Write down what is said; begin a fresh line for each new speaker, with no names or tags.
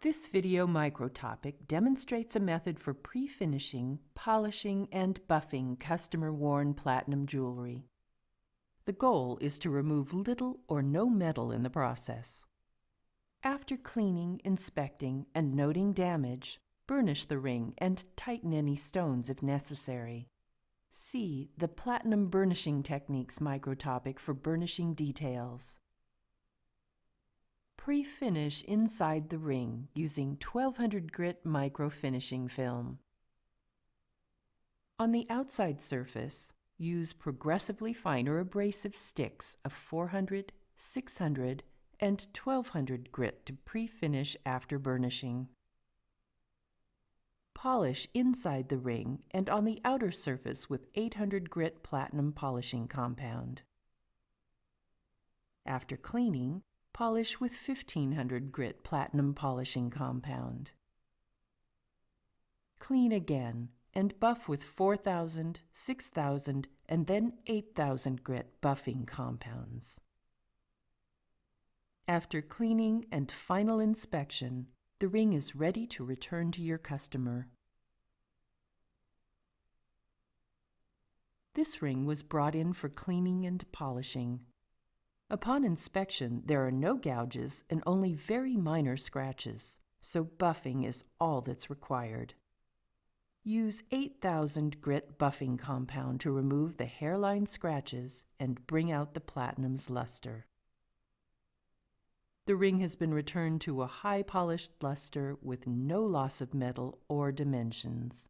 This video microtopic demonstrates a method for pre-finishing, polishing, and buffing customer-worn platinum jewelry. The goal is to remove little or no metal in the process. After cleaning, inspecting, and noting damage, burnish the ring and tighten any stones if necessary. See the Platinum Burnishing Techniques microtopic for burnishing details. Pre-finish inside the ring using 1200 grit micro-finishing film. On the outside surface, use progressively finer abrasive sticks of 400, 600, and 1200 grit to pre-finish after burnishing. Polish inside the ring and on the outer surface with 800 grit platinum polishing compound. After cleaning, polish with 1500 grit platinum polishing compound. Clean again and buff with 4000, 6000, and then 8000 grit buffing compounds. After cleaning and final inspection, the ring is ready to return to your customer. This ring was brought in for cleaning and polishing. Upon inspection, there are no gouges and only very minor scratches, so buffing is all that's required. Use 8000 grit buffing compound to remove the hairline scratches and bring out the platinum's luster. The ring has been returned to a high polished luster with no loss of metal or dimensions.